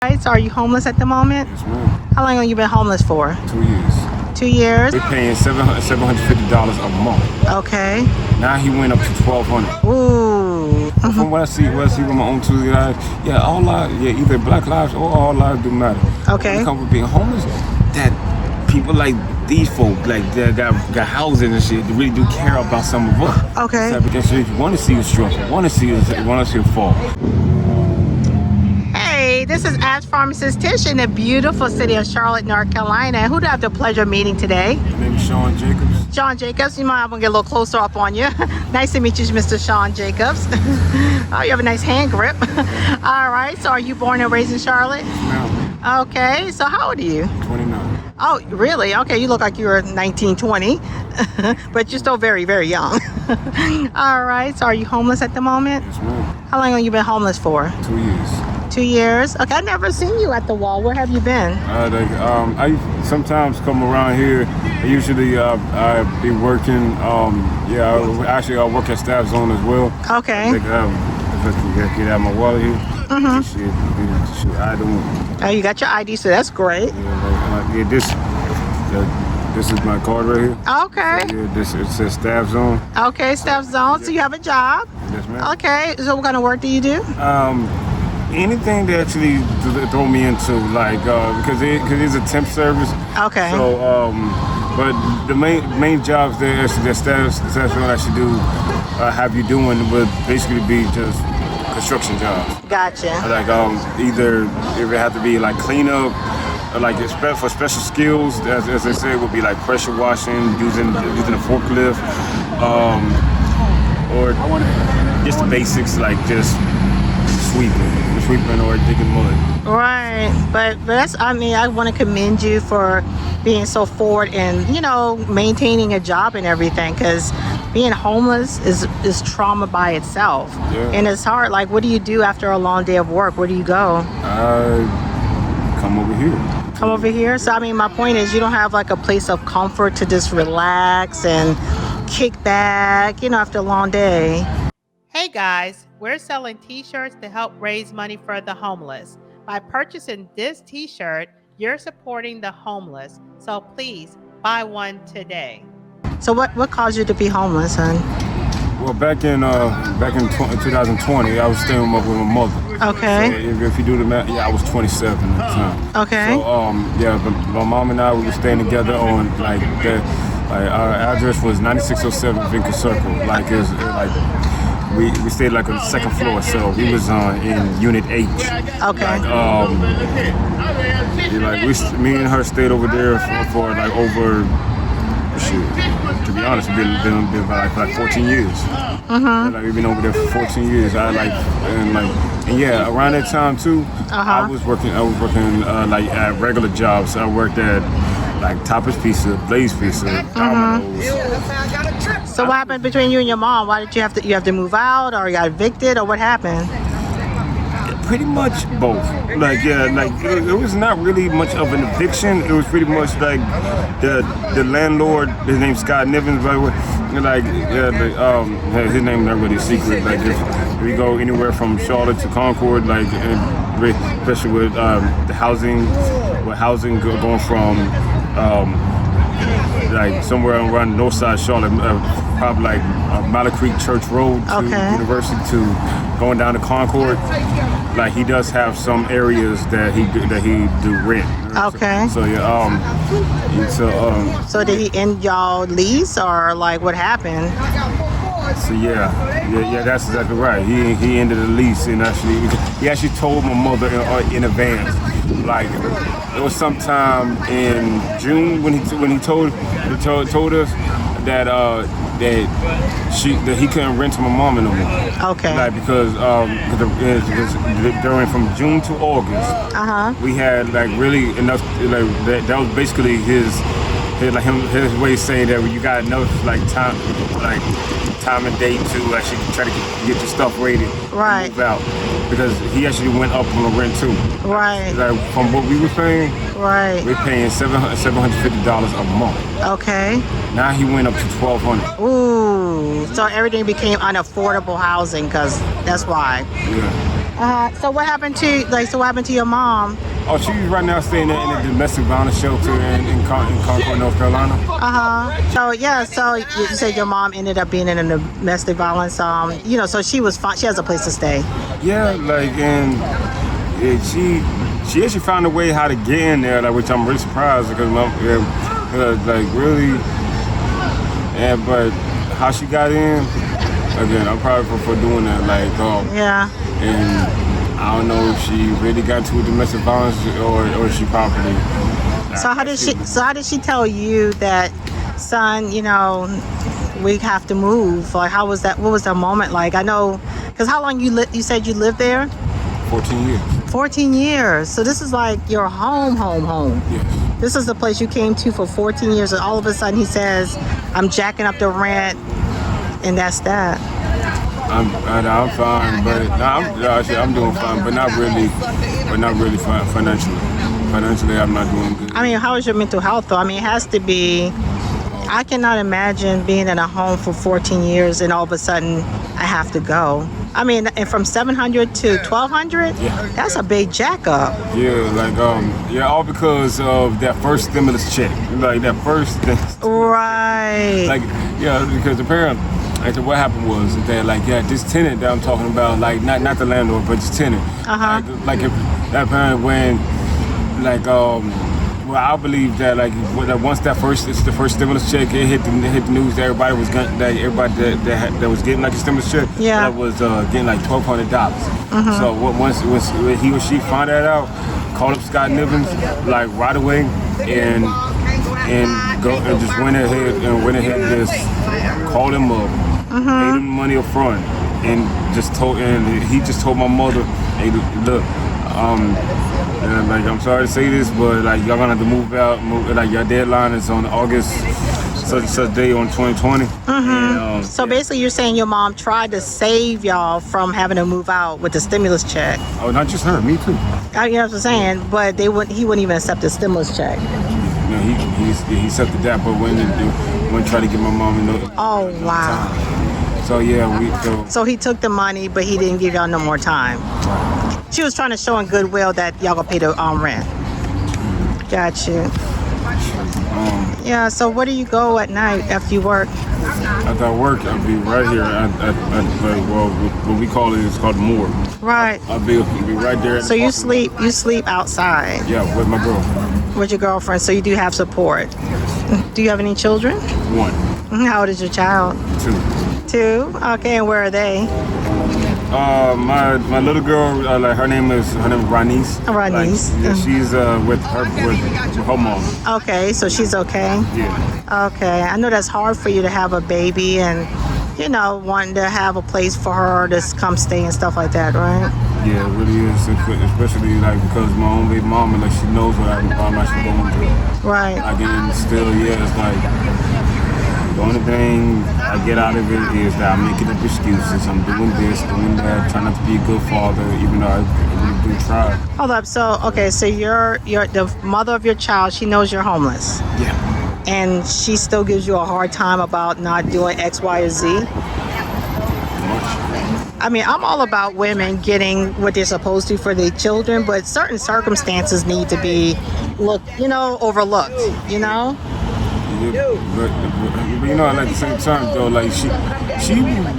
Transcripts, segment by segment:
Right, so are you homeless at the moment? Yes, ma'am. How long have you been homeless for? 2 years. 2 years? We're paying $750 a month. Okay. Now he went up to $1,200. Ooh. From what I see with my own two guys, either Black lives or all lives do matter. Okay. When it comes to being homeless, that people like these folk, like that got housing and shit, they really do care about some of us. Okay. So because they want to see you struggle, want to see you fall. Hey, this is askrphtish in the beautiful city of Charlotte, North Carolina. Who do I have the pleasure of meeting today? My name is Sean Jacobs. Sean Jacobs. You mind? I'm gonna get a little closer up on you. Nice to meet you, Mr. Sean Jacobs. Oh, you have a nice hand grip. All right. So, are you born and raised in Charlotte? Now, Okay. So, how old are you? 29. Oh, really? Okay. You look like you're 19, 20, but you're still very, very young. All right. So, are you homeless at the moment? Yes, ma'am. How long have you been homeless for? 2 years. 2 years. Okay. I've never seen you at the wall. Where have you been? I sometimes come around here. Usually, I be working. I work at Staff Zone as well. Okay. If I can get out my wallet here. Shit, I don't. Oh, you got your ID, so that's great. This is my card right here. Okay. It says Staff Zone. Okay, Staff Zone. So you have a job. Yes, ma'am. Okay. So what kind of work do you do? Anything that actually throw me into, like, because it's a temp service. Okay. So, but the main jobs that Staff Zone actually do have you doing would basically be just construction jobs. Gotcha. Like either if it had to be like cleanup, or like for special skills, as they say, would be like pressure washing, using a forklift, or just the basics like just sweeping or digging mud. Right. But that's, I want to commend you for being so forward and, maintaining a job and everything, because being homeless is trauma by itself. Yeah. And it's hard. Like, what do you do after a long day of work? Where do you go? I come over here. Come over here? So, my point is you don't have like a place of comfort to just relax and kick back, after a long day. Hey guys, we're selling t-shirts to help raise money for the homeless. By purchasing this t-shirt, you're supporting the homeless. So please buy one today. So what caused you to be homeless, hon? Well, back in 2020, I was staying up with my mother. Okay. So if you do the math, I was 27 at the time. Okay. So but my mom and I, we were staying together on like that. Like our address was 9607 Vinker Circle. Like it was like we stayed like on the second floor, so we was in Unit H. Okay. Me and her stayed over there for like over. To be honest, we've been like 14 years. We've been over there for 14 years. Around that time too, I was working like at regular jobs. I worked at like Topper's Pizza, Blaze Pizza, Domino's. So what happened between you and your mom? Why did you have to move out, or you got evicted, or what happened? Pretty much both. It was not really much of an eviction. It was pretty much like the landlord. His name's Scott Nivens, by the way. His name not really a secret. Like if we go anywhere from Charlotte to Concord, especially with the housing, going from like somewhere around north side Charlotte, probably like Malley Creek Church Road to University to going down to Concord. Like he does have some areas that he do rent. Okay. So did he end y'all lease, or like what happened? So that's exactly right. He ended the lease, and he actually told my mother in advance. Like it was sometime in June when he told us that he couldn't rent to my mom no more. Okay. Like because during from June to August, we had like really enough. Like that was basically his way of saying that you got enough time and date to actually try to get your stuff ready right. and move out, because he actually went up on the rent too. Right. Like from what we were paying, right. we're paying $750 a month. Okay. Now he went up to $1,200. Ooh, so everything became unaffordable housing, because that's why. Yeah. So what happened to what happened to your mom? Oh, she's right now staying in a domestic violence shelter in Concord, North Carolina. So yeah, so you said your mom ended up being in a domestic violence. So she was fine. She has a place to stay. Yeah, she actually found a way how to get in there, which I'm really surprised because really. And but how she got in, again, I'm proud of her for doing that. Yeah. And I don't know if she really got into domestic violence or she probably. So how did she tell you that, son? We have to move. Like, how was that? What was that moment like? I know, because how long you said you lived there? 14 years. 14 years. So this is like your home. Yes. This is the place you came to for 14 years, and all of a sudden he says, "I'm jacking up the rent," and that's that. I'm fine, but I'm doing fine, but not really fine financially. Financially, I'm not doing good. I mean, how is your mental health though? I mean, it has to be. I cannot imagine being in a home for 14 years and all of a sudden I have to go. I mean, and from 700 to 1,200, that's a big jack up. Yeah, all because of that first stimulus check. Like that first. Right. Because apparently. Actually, what happened was that this tenant that I'm talking about, not the landlord, but this tenant. I believe that once the first stimulus check it hit the news, that everybody that was getting a stimulus check, that was getting $1,200. So once he or she found that out, called up Scott Nivens right away and just went ahead and just called him up. Paid him money up front, and he just told my mother, "Hey, look, I'm sorry to say this, but y'all gonna have to move out. Your deadline is on August such day on 2020." So basically, you're saying your mom tried to save y'all from having to move out with the stimulus check. Oh, not just her, me too. You know what I'm saying? But he wouldn't even accept the stimulus check. He accepted that, but wouldn't try to get my mom in. Oh wow. So yeah, So he took the money, but he didn't give y'all no more time. Right. She was trying to show in goodwill that y'all gonna pay the rent. Got you. Yeah. So where do you go at night after you work? After I work, I'll be right here at what we call it's called the morgue. Right. I'll be right there. So you sleep outside? Yeah, with my girlfriend. With your girlfriend. So you do have support. Do you have any children? One. How old is your child? 2. Okay, and where are they? My little girl, her name is Ranice. Ranice. She's with her mom. Okay, so she's okay. Yeah. Okay, I know that's hard for you to have a baby and wanting to have a place for her to come stay and stuff like that, right? Yeah, it really is, especially because my own baby mom, she knows what I'm actually going through. Right. And still, it's the only thing I get out of it is that I'm making up excuses. I'm doing this, doing that, trying not to be a good father, even though I really do try. Hold up. So you're the mother of your child. She knows you're homeless. Yeah. And she still gives you a hard time about not doing X, Y, or Z. I mean, I'm all about women getting what they're supposed to for their children, but certain circumstances need to be overlooked. But at the same time though, she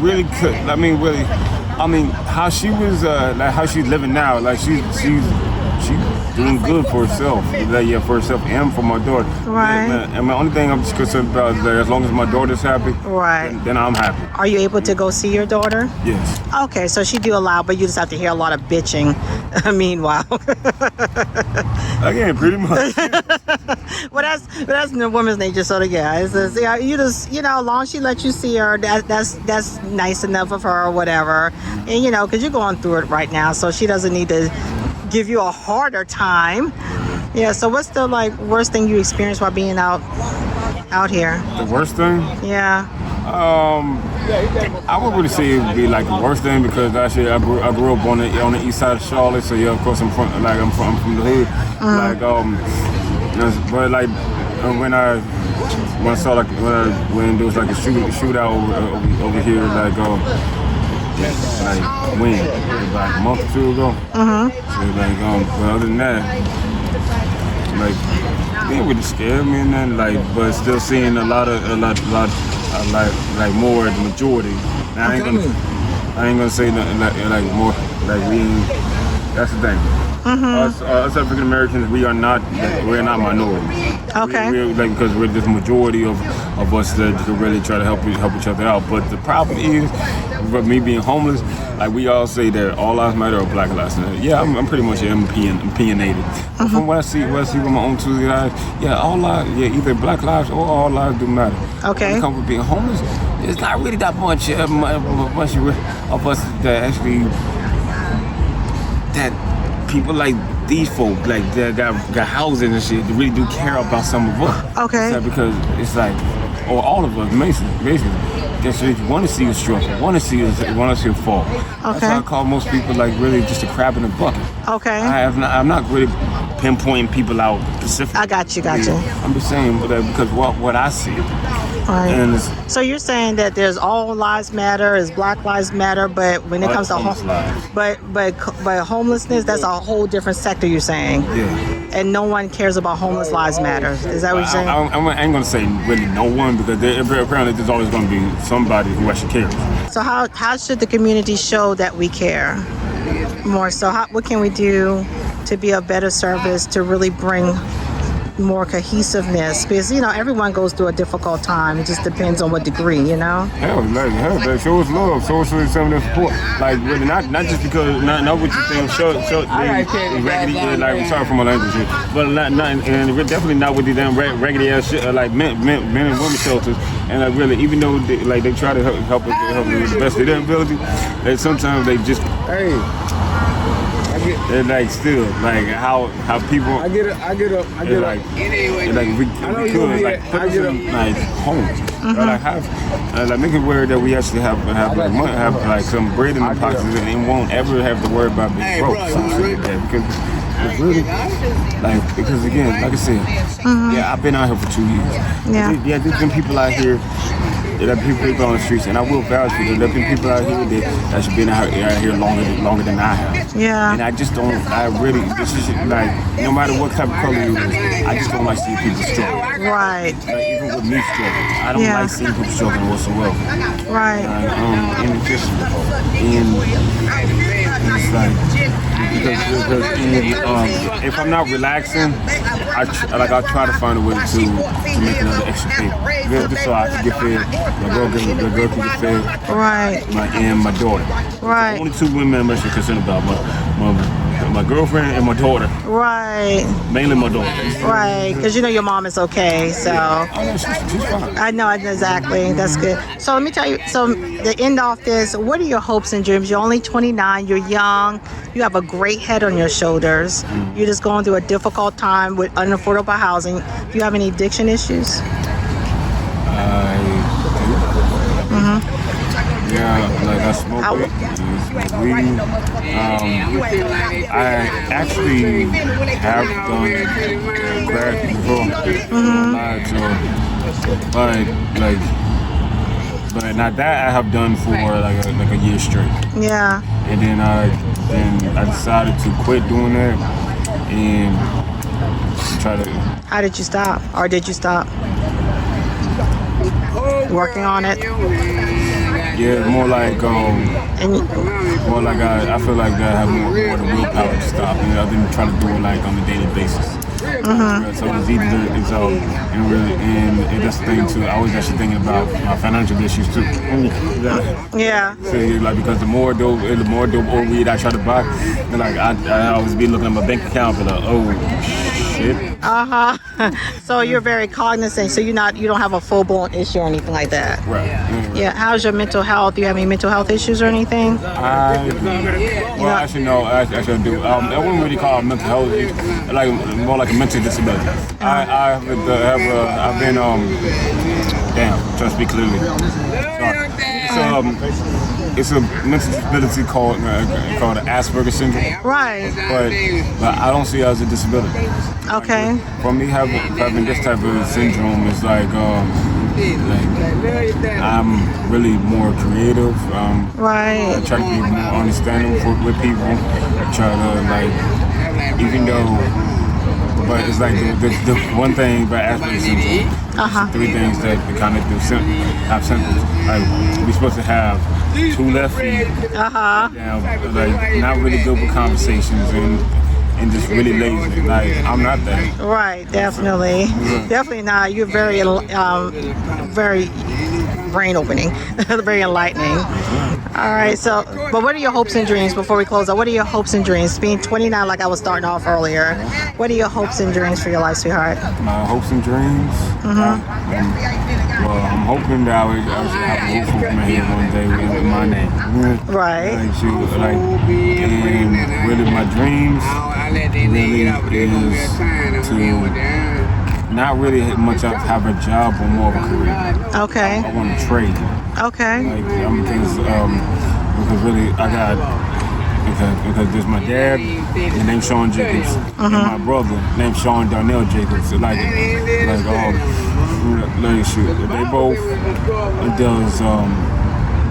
really could. How she was, how she's living now, she's doing good for herself, for herself and for my daughter. Right. And my only thing I'm just concerned about is that as long as my daughter's happy, right, then I'm happy. Are you able to go see your daughter? Yes. Okay, so she do allow, but you just have to hear a lot of bitching. Meanwhile. Again, pretty much. Well, that's the woman's nature. So yeah, it's just, you just as long as she lets you see her, that's nice enough of her or whatever, and because you're going through it right now, so she doesn't need to give you a harder time. Yeah. So what's the worst thing you experienced while being out here? The worst thing? Yeah. I would really say it would be the worst thing because actually I grew up on the east side of Charlotte, so yeah, of course I'm from the hood. But when I saw when there was a shootout over here, Like when? Like a month or two ago. So like but other than that, like they ain't really scared me and then like, but still seeing a lot like more the majority. Now, I ain't gonna say nothing like more like we ain't. That's the thing. Us African Americans, we're not minorities. Okay. We're like, because we're the majority of us that really try to help each other out. But the problem is, with me being homeless, like we all say that all lives matter or Black lives matter. Yeah, I'm pretty much opinionated. But from what I see with my own two eyes, yeah, all lives, either Black lives or all lives do matter. Okay. When it comes to being homeless, it's not really that much of us that actually that people like these folk, like that got houses and shit, they really do care about some of us. Okay. It's like, because it's like, or all of us, basically, just want to see you struggle, want to see you fall. That's why I call most people like really just a crab in a bucket. Okay. I'm not really pinpointing people out specifically. I got you. I'm just saying because what I see. Right. And so you're saying that there's all lives matter, is Black lives matter, but when it comes to but homelessness, that's a whole different sector. You're saying. Yeah. And no one cares about homeless lives matter. Is that what you're saying? I ain't gonna say really no one, because apparently there's always gonna be somebody who actually cares. So how should the community show that we care more? So what can we do to be a better service to really bring more cohesiveness? Because everyone goes through a difficult time. It just depends on what degree. Hell, show us love, show us some of the support. Like really, not just because not what you think. Show raggedy, like sorry for my language here, but and we're definitely not with the damn raggedy ass shit like men and women shelters. And really, even though they try to help the best of their ability, that sometimes they just they're like still like how people. I get it. Like we could like put us in like homes, like make it where that we actually have like some bread in the pockets and won't ever have to worry about being broke. Because it's really like, because again, like I said, I've been out here for 2 years. Yeah, there's been people out here. There have been people on the streets, and I will vouch for that. There have been people out here that should been out here longer than I have. Yeah. And I just don't. This is like, no matter what type of color you is, I just don't like seeing people struggle. Right. Like, even with me struggling, I don't like seeing people struggling whatsoever. Right. And it's just, it's like, because if I'm not relaxing, I try to find a way to make another extra paper, just so I can get fed. My girl can get fed. Right. And my daughter. Right. Only two women I'm actually concerned about. My girlfriend and my daughter. Right. Mainly my daughter. Right, because your mom is okay, so. Oh, no, she's fine. I know, exactly. That's good. So let me tell you, so to end off this, what are your hopes and dreams? You're only 29, you're young, you have a great head on your shoulders. You're just going through a difficult time with unaffordable housing. Do you have any addiction issues? Yeah, like I smoke weed. I actually have done crack before. But not that I have done for like a year straight. Yeah. And then I decided to quit doing that and try to. How did you stop? Or did you stop? Working on it? Yeah, more like I feel like I have more the willpower to stop, and I've been trying to do it like on a daily basis. So it's easy and that's the thing too. I was actually thinking about my financial issues too. Yeah. So like, because the more dope old weed I try to buy, like I always be looking at my bank account for like, oh shit. So you're very cognizant. So you don't have a full blown issue or anything like that. Right. Yeah. How's your mental health? Do you have any mental health issues or anything? Actually no. Actually I do. I wouldn't really call it mental health issues. Like more like a mental disability. I've been damn. Trying to speak clearly. Sorry. It's a mental disability called Aspergers syndrome. Right. But I don't see it as a disability. Okay. For me, having this type of syndrome is like I'm really more creative. Right. I try to be more understanding with people. I try to like, even though, but it's like the one thing about Asperger's syndrome, three things that kind of have symptoms. Like we're supposed to have two left feet, like not really good with conversations and just really lazy. Like I'm not that. Right, definitely. Definitely not. You're very very brain opening, very enlightening. All right, so, but what are your hopes and dreams before we close out? What are your hopes and dreams? Being 29, like I was starting off earlier, what are your hopes and dreams for your life, sweetheart? My hopes and dreams? Well, I'm hoping that I would have a roof over my head one day with my name. Right. And really my dreams really is to not really much have a job or more of a career. Okay. I want to trade. Okay. Like because really I got because there's my dad named Sean Jacobs and my brother named Sean Darnell Jacobs. Like shoot, they both does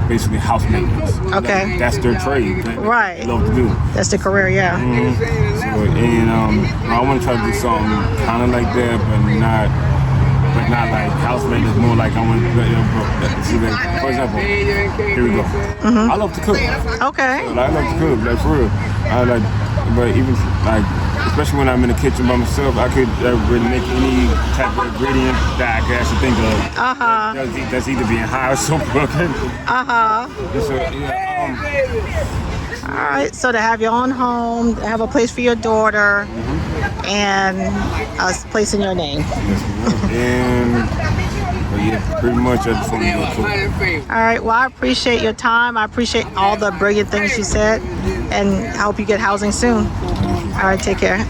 basically house maintenance. Okay. Like, that's their trade. Right. They love to do. That's the career, yeah. So, and I want to try to do something kind of like that, but not like house maintenance. More like I want to see that. For example, here we go. I love to cook. Okay. So, I love to cook, like for real. I like, but even like, especially when I'm in the kitchen by myself, I could really make any type of ingredient that I could actually think of. That's either being high or so broken. So, All right, so to have your own home, to have a place for your daughter, and a place in your name. Pretty much I just want to go to. All right, well, I appreciate your time. I appreciate all the brilliant things you said, and I hope you get housing soon. All right, take care.